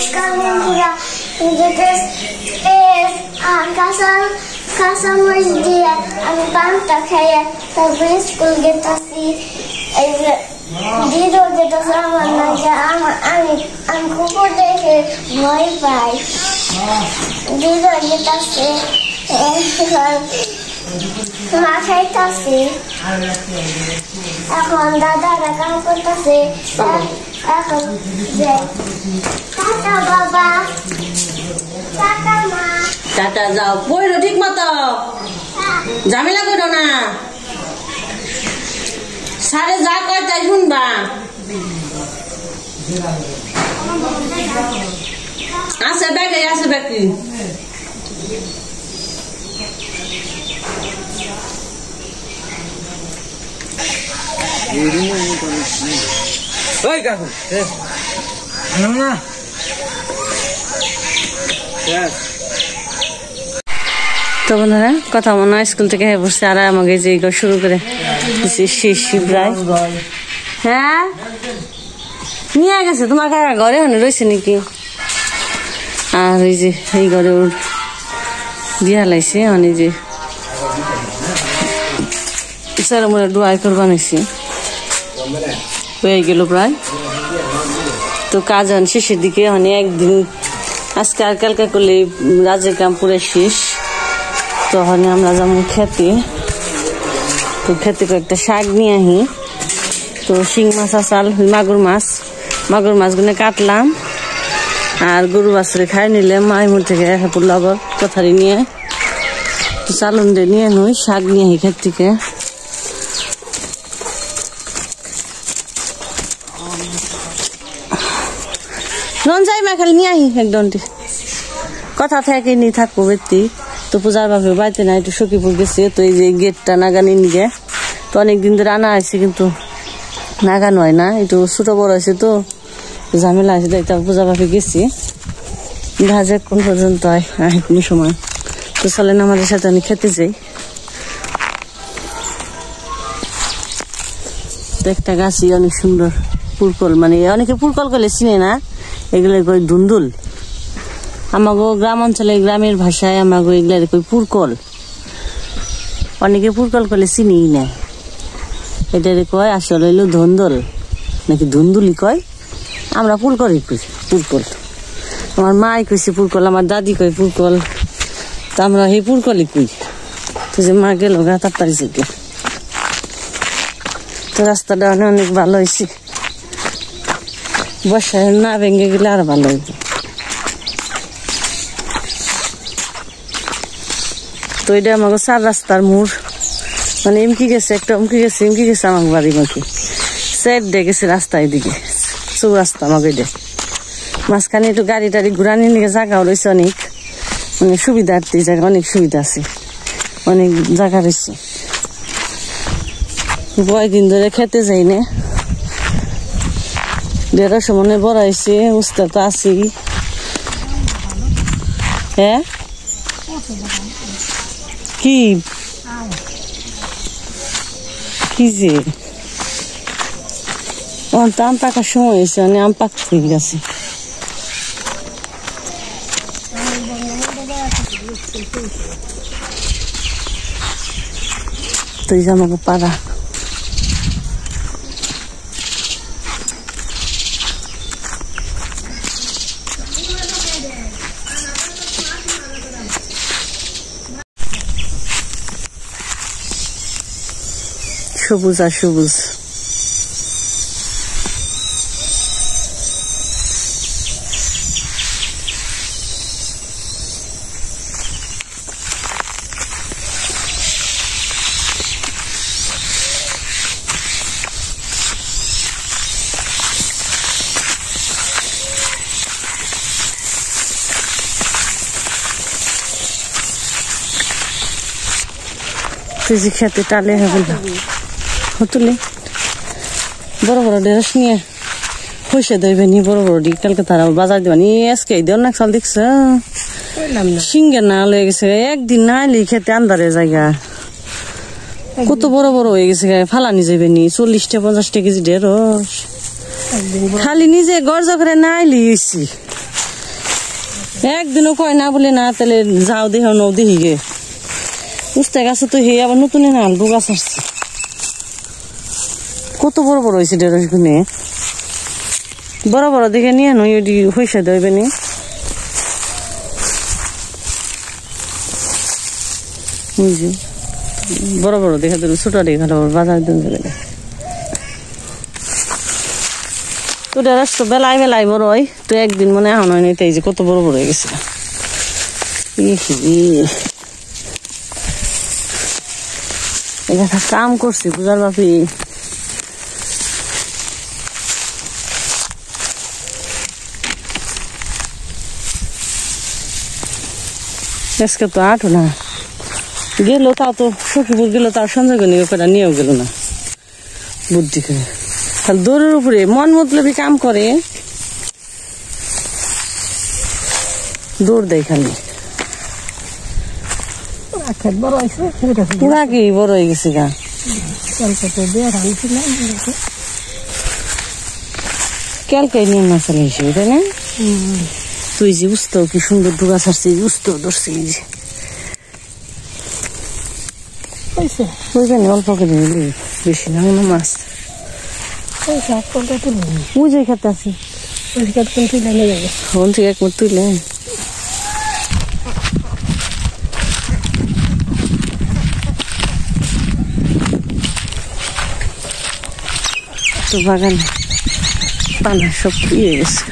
নমস্কার বন্ধুরা, কাঁচামরিচ দিয়ে আমি পানটা খাইয়ে তারপরে স্কুল গেতেছি। দিদো যেতেছে আমার নাকি আমি কুকুর দেখে ভয় পাই। দিদো যেতেছে মা খাইতেছে, এখন দাদারা কাম করতেছে। এখন টাটা বাবা, টাটা মা, টাটা যাও, পড়ো ঠিক মতো, ঝামেলা করো না, সারে যা কয় তাই শুনবা। আছে ব্যাগে, আছে ব্যাগে। তো বন্ধুরা কথা মনে হয় স্কুল থেকে বসছে আর আমাকে যে শুরু করে প্রায় হ্যাঁ নিয়ে গেছে তোমার কাকা ঘরে রয়েছে নাকি। আর ওই যে এই ঘরে ওর দিয়া লাইছে, মানে যে স্যার মনে ডুয়াই করে বানাইছি হয়ে গেল প্রায়। তো কাজ শেষের দিকে মানে একদিন আজকে আর কালকা করলে রাজের কাম পুরো শেষ। তখন আমরা যেমন খেতে, তো খেতে কয়েকটা শাক নিয়ে আহি। তো শিং মাছ আসাল মাগুর মাছগুলো কাটলাম আর গরু বাছরে খাই নিলে মাইমুর থেকে লবর কোথারি নিয়ে চালন দিয়ে নিয়ে নই শাক নিয়ে আহি খেত থেকে। রন যাই মা খালি নিয়ে আহি একদমটি কথা থেকে নি থাকবো ব্যক্তি। তো পূজার ভাবে বাড়িতে না একটু সখীপুর গেছে, তো এই যে গেটটা নাগানি নিয়ে তো অনেকদিন ধরে আনা হয়েছে কিন্তু নাগানো হয় না, একটু ছোট বড় হয়েছে তো ঝামেলা হয়েছে। তাই পূজা ভাবে গেছি, দেখা যাক কোন পর্যন্ত হয় কোন সময়। তো চলেন আমাদের সাথে আমি খেতে যাই। একটা গাছই অনেক সুন্দর পুরকল, মানে অনেকে পুরকল করলে চিনে না, এগুলো কই ধুন্দুল। আমাগো গ্রাম অঞ্চলে গ্রামের ভাষায় আমাগো এগুলা কই পুরকল, অনেকে পুরকল করলে চিনি না। এটারে কয় আসলে হইলো ধুন্দুল নাকি ধুন্দুলি কয়, আমরা পুরকলই কই পুরকল। আমার মাই কইছে পুরকল, আমার দাদি কয় পুরকল, তো আমরা এই পুরকলই কই। তো যে মা গেল গা তাড়াতাড়ি যেতে। তো রাস্তাটা অনেক ভালো হয়েছে, বর্ষায় না ভেঙে গেলে আর ভালো হইতো। তো এটা আমাকে 4 রাস্তার মোড়, মানে এমকি গেছে একটা এমকি গেছে আমার বাড়ি মাকে সেট ডে গেছে রাস্তা এদিকে চৌরাস্তা আমাকে এটা মাঝখানে একটু গাড়ি টাড়ি ঘুরানি নিয়ে জায়গাও রয়েছে অনেক, মানে সুবিধার্থী জায়গা, অনেক সুবিধা আছে, অনেক জায়গা রয়েছে। কয়েকদিন ধরে খেতে যাই না, 150 মনে বড় হয়েছে, উস্তা তো আছি। হ্যাঁ কি কি যে আম পাকার সময় হয়েছে, মানে আম পাক হয়ে গেছে। তো এই যে আমাকে পাড়া সবুজ আর সবুজ। খেতে টালে হবে হতুলে বড় বড় ঢেঁড়স নিয়ে পয়সা দেবে নি, বড় বড় ডি কালকে তারা বাজার দেবা নি আজকে দেও না চাল দেখছ সিঙ্গে না লয়ে গেছে একদিন না এলি খেতে আন্দারে জায়গা কত বড় বড় হয়ে গেছে ফালানি যাবে নি 40টা 50টা কেজি ঢেঁড়স খালি নিজে গর্জ করে না এলি একদিনও কয় না বলে না তাহলে যাও দেহ নৌ দেখি গে উস্তে গাছে তো হে আবার নতুন না আলু গাছ আসছে কত বড় বড় হয়েছে ঢেঁড়স গুনে বড় বড় দেখে নিয়ে নই ওই হইসা দেবে নি বড় বড় দেখে দেবে ছোট দেখে ভালো বাজার দিন দেবে তো ঢেঁড়স তো বেলায় বেলায় বড় হয় তো একদিন মনে এখন হয় নাই তাই যে কত বড় বড় হয়ে গেছে এটা কাম করছি পূজার বাপি আজকে তো আটও না গেল তাও তো সখীপুর গেল তার সঞ্জয় নিয়ে ওটা নিয়েও গেল না বুদ্ধি করে খালি দৌড়ের উপরে মন মতলবি কাম করে দৌড় দেয় খালি পুরা কি বড় হয়ে গেছে গা ক্যালকে নিয়ে না চলে হিসেবে তাই না তুই যে বুঝতো কি সুন্দর ডুগা ছাড়ছি বুঝতো ধরছি যে অল্প করে নিলি বেশি না কোনো মাছ ওই যে খেতে আছি তুলে একবার তুলে তো বাগানে পানা সব ইয়ে গেছে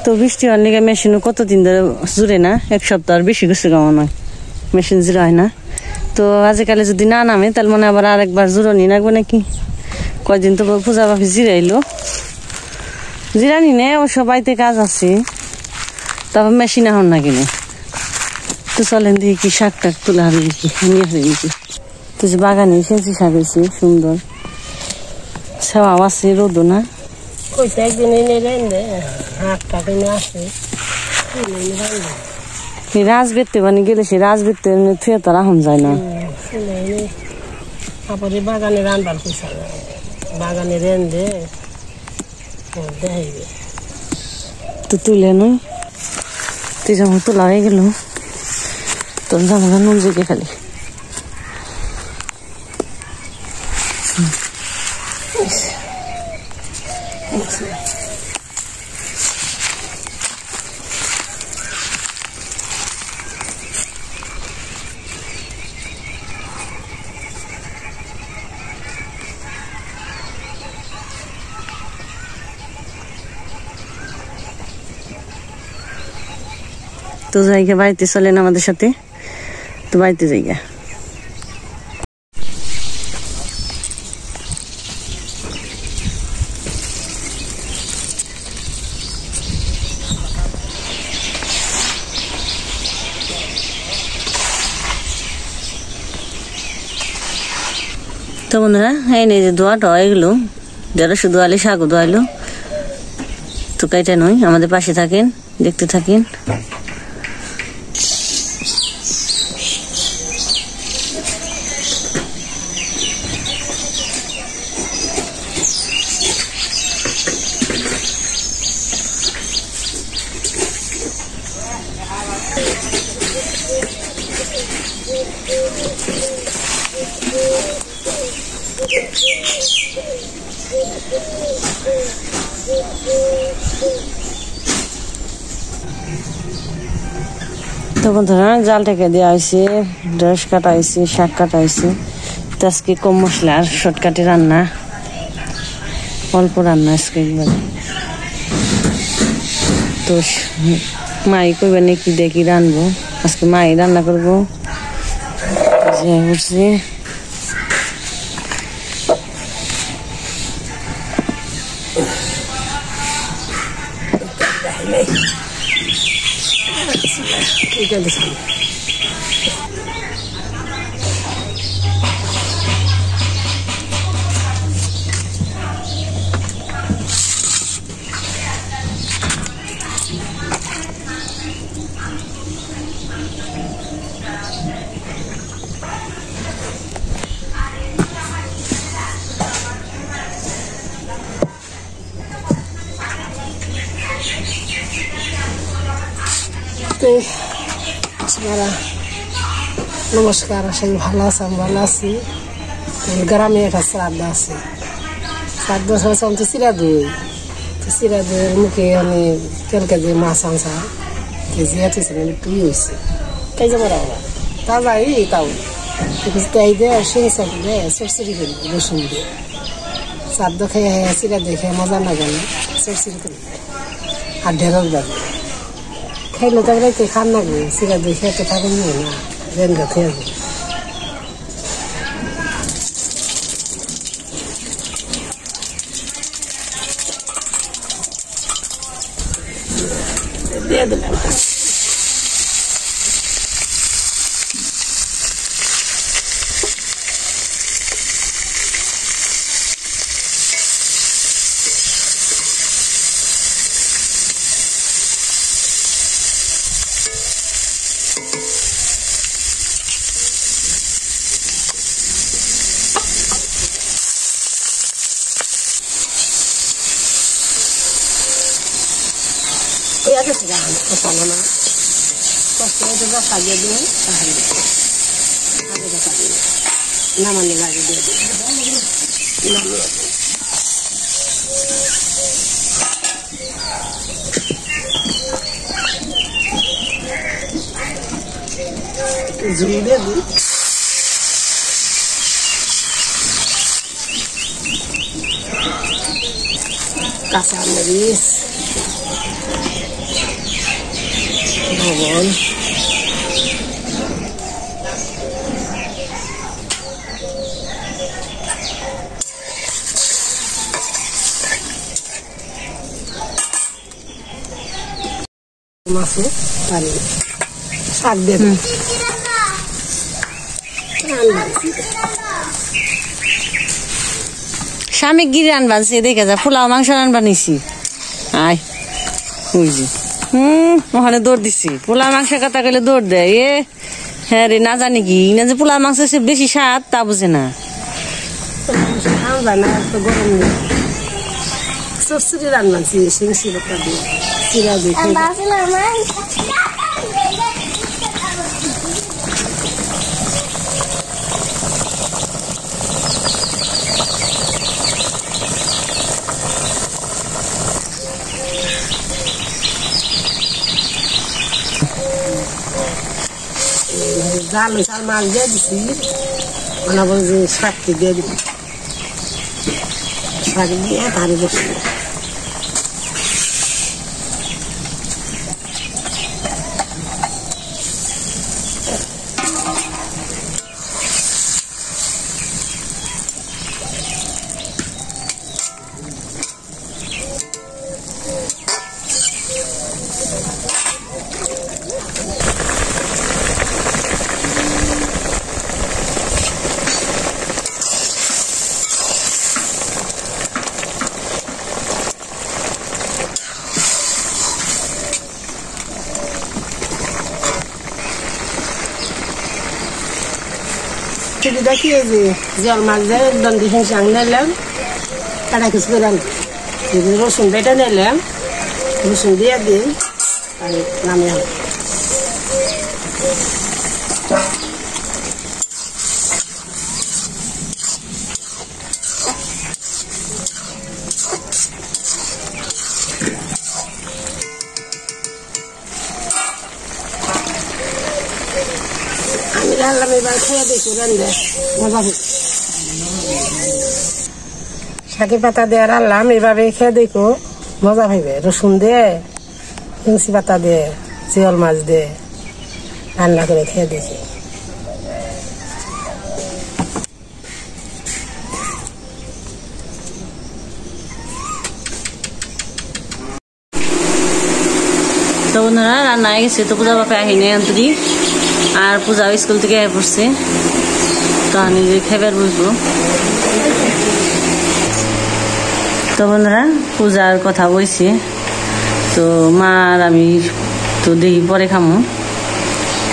তো বৃষ্টি হওয়ার লেগে মেশিনও কতদিন ধরে জুড়ে না এক সপ্তাহ আর বেশি গেছে গাওয়া নয় মেশিন জিরা হয় না তো আজকালে যদি না নামে তাহলে মনে আবার আরেকবার জুড়নি লাগবে নাকি কয়দিন তো পূজা বাপি জিরাইলো জিরানি নে অবশ্য বাড়িতে কাজ আছে তারপর মেশিন এখন না কিনে তো চলেন দেখি কি শাক টাক তোলা হবে নাকি নিয়ে হবে নাকি তো যে বাগানে সেন্সি শাক হয়েছে সুন্দর সেওয়াও আছে রোদও না রাজবেতে মানে গেলে সে রাজবেতে থুয়ে তো রাখুন যায় না বাগানে রান্নার পয়সা বাগানে রেন্দে দেখাইবে তো তুলে নই তুই যেমন তোলা হয়ে গেল তোর জামা নুন জেগে খালি তো জায়গা বাড়িতে চলেন আমাদের সাথে তো বাড়িতে জায়গা তো বন্ধুরা এই নেই যে দোয়াটা হয়ে গেল যারা শুধু আলি শাকও দোয়াইলো তো কাইটা নয় আমাদের পাশে থাকেন দেখতে থাকেন তো বন্ধুরা জাল টেকে দেওয়া হয়েছে ঢেঁড়স কাটা হয়েছে শাক কাটা হয়েছে তো আজকে কম মশলা আর শর্টকাটে রান্না অল্প রান্না আজকে তো মাই কইবে নাকি দেখি রানবো আজকে মাই রান্না করবো যে উঠছে এটা দিছি নমস্কার, সবাই ভালো আছে? আমি ভালো আছি। গ্রামে একটা শ্রাদ্ধ আছে, শ্রাদ্ধ চলতে চিরা দই, তো চিরা দইয়ের মুখে আমি কেজি মাছ আনছা কেজি আছিলাম একটু হয়েছে তাই যাবো তা যাই তাও তাই দেয় সিং চাপ দেয় চরচরি করি রসুন দিয়ে শ্রাদ্ধ খেয়ে চিরা দিয়ে খেয়ে মজা না গেলে চরচরি করি আর ঢেঁড়স বাড়ি খাইলে তারপরে তো খান না গো চিরা দিয়ে খেতে থাকেন না রেন্দা খেয়ে যাবে দিয়ে দিলাম আগে থেকে মশলা না কষ্ট এটা সাজিয়ে দিবেন তাহলে আগে দেখা দিবেন নামানি আগে দিয়ে দিবেন ঝুল দিয়ে দিই কাঁচা মরিচ লবণ মাছে পানি শাক দিয়ে স্বামী গিরি আনবানছে দেখে যা পোলাও মাংস আনবানিছি আয় বুঝছি ওখানে দৌড় দিচ্ছি পোলাও মাংসের কথা কইলে দৌড় দেয় এ হ্যাঁ রে না জানি কি না যে পোলাও মাংস বেশি স্বাদ তা বুঝে না গরম নেই চরচরি রান্নাছি সিং সিরপটা দিয়ে চিরা দিয়ে জাল হয়েছে আর মাছ দিয়ে দিচ্ছি ওনা বলে যে শাকটি দিয়ে দিবি শাক দিয়ে ভারি বসে দেখি যে জল মাছ দিয়ে দন্দি হিংসাং নিলাম কাটা কিছু করে রসুন বেটে নিলাম রসুন দিয়ে দিই আর নামে আমি রান্নাম এবার খেয়ে দেখি রান্না মজা হবে শাকের পাতা দিয়ে রান্নাম এভাবে খেয়ে দেখো মজা হইবে রসুন দিয়ে হিংসি পাতা দিয়ে জিওল মাছ দিয়ে রান্না করে খেয়ে দেখি তো বন্ধুরা রান্না হয়ে গেছে, তো পূজা বাপে আহিনি অন্তরি, আর পূজাও স্কুল থেকে আয় পড়ছে, তো আমি যে খাবার বসবো। তো বন্ধুরা পূজার কথা বলছি, তো মা আর আমি তো দেখি পরে খামো,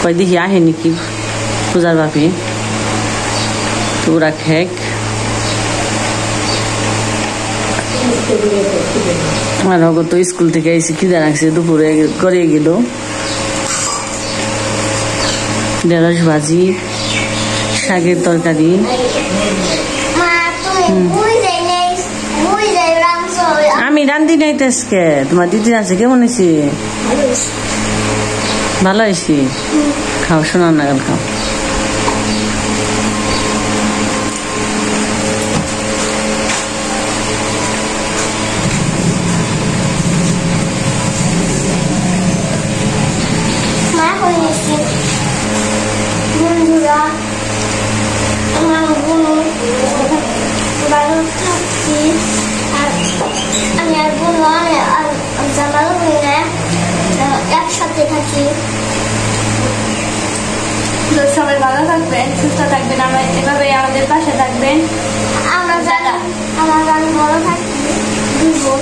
কয় দেখি আহে নাকি পূজার বাপে, তো ওরা খেক। আর অগত স্কুল থেকে এসে খিদে রাখছে, দুপুরে করে গেল ঢেঁড়স ভাজি, শাকের তরকারি। আমি রান্ধি নাই তো আজকে, তোমার দিদি আছে, কেমন হয়েছে? ভালো হয়েছে, খাও, শোনা না গেল খাও। বন্ধুরা আমার বোন ভালো থাকছি, আর আমি আর বোন আর জামাল বোনে একসাথে থাকি। সবাই ভালো থাকবেন, সুস্থ থাকবেন, আমরা এভাবে আমাদের পাশে থাকবেন। আমরা ভালো থাকি দুই বোন।